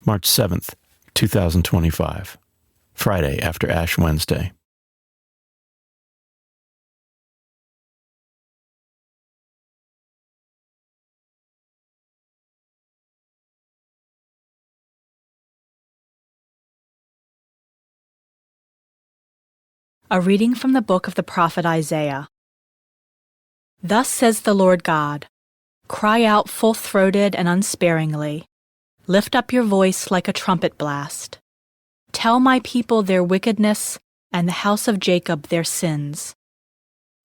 March 7th, 2025, Friday after Ash Wednesday. A reading from the book of the prophet Isaiah. Thus says the Lord God, cry out full-throated and unsparingly. Lift up your voice like a trumpet blast. Tell my people their wickedness and the house of Jacob their sins.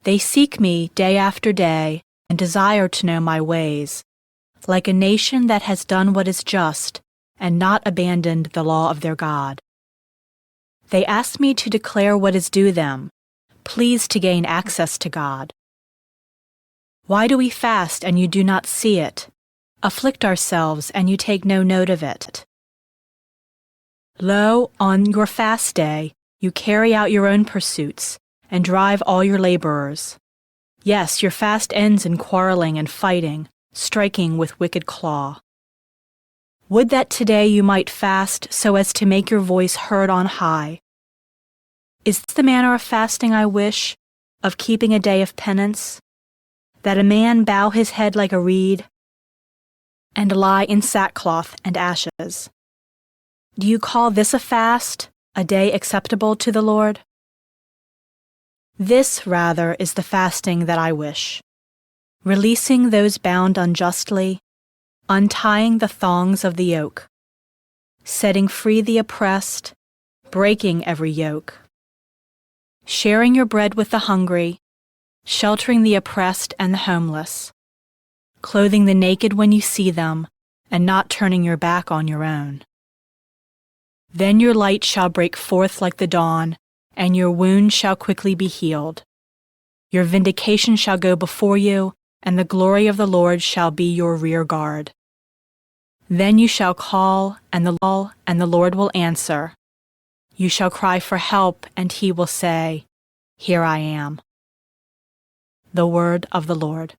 They seek me day after day and desire to know my ways, like a nation that has done what is just and not abandoned the law of their God. They ask me to declare what is due them, pleased to gain access to God. Why do we fast and you do not see it? Afflict ourselves and you take no note of it. Lo, on your fast day, you carry out your own pursuits and drive all your laborers. Yes, your fast ends in quarreling and fighting, striking with wicked claw. Would that today you might fast so as to make your voice heard on high. Is this the manner of fasting I wish, of keeping a day of penance? That a man bow his head like a reed, and lie in sackcloth and ashes. Do you call this a fast, a day acceptable to the Lord? This, rather, is the fasting that I wish, releasing those bound unjustly, untying the thongs of the yoke, setting free the oppressed, breaking every yoke, sharing your bread with the hungry, sheltering the oppressed and the homeless, clothing the naked when you see them, and not turning your back on your own. Then your light shall break forth like the dawn, and your wound shall quickly be healed. Your vindication shall go before you, and the glory of the Lord shall be your rear guard. Then you shall call, and the Lord will answer. You shall cry for help, and he will say, Here I am. The word of the Lord.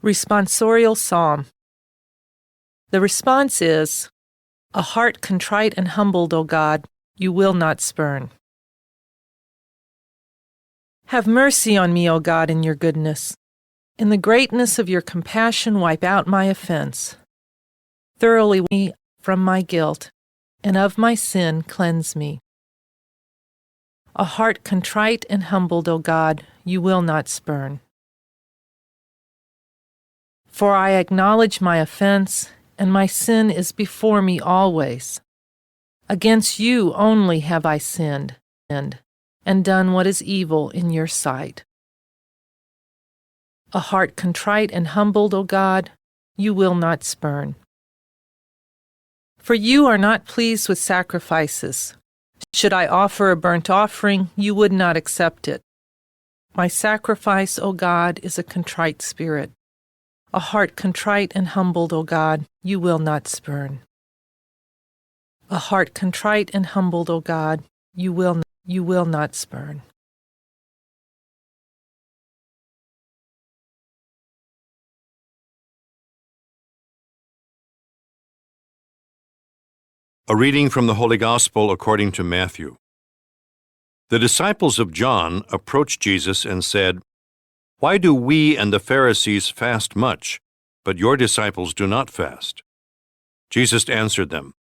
Responsorial Psalm. The response is, a heart contrite and humbled, O God, you will not spurn. Have mercy on me, O God, in your goodness. In the greatness of your compassion, wipe out my offense. Thoroughly wash me from my guilt, and of my sin cleanse me. A heart contrite and humbled, O God, you will not spurn. For I acknowledge my offense, and my sin is before me always. Against you only have I sinned, and done what is evil in your sight. A heart contrite and humbled, O God, you will not spurn. For you are not pleased with sacrifices. Should I offer a burnt offering, you would not accept it. My sacrifice, O God, is a contrite spirit. A heart contrite and humbled, O God, you will not spurn. A heart contrite and humbled, O God, you will not spurn. A reading from the Holy Gospel according to Matthew. The disciples of John approached Jesus and said, Why do we and the Pharisees fast much, but your disciples do not fast? Jesus answered them,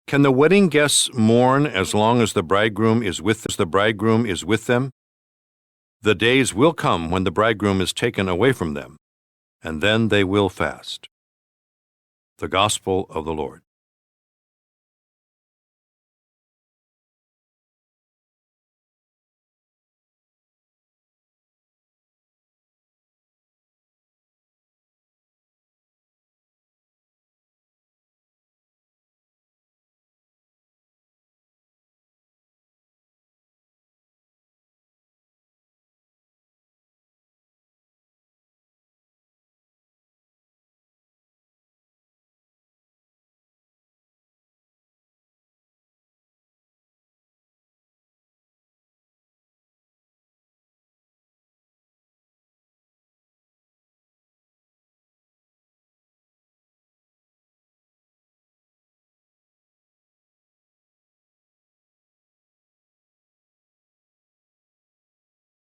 Can the wedding guests mourn as long as the bridegroom is with them? The days will come when the bridegroom is taken away from them, and then they will fast. The Gospel of the Lord.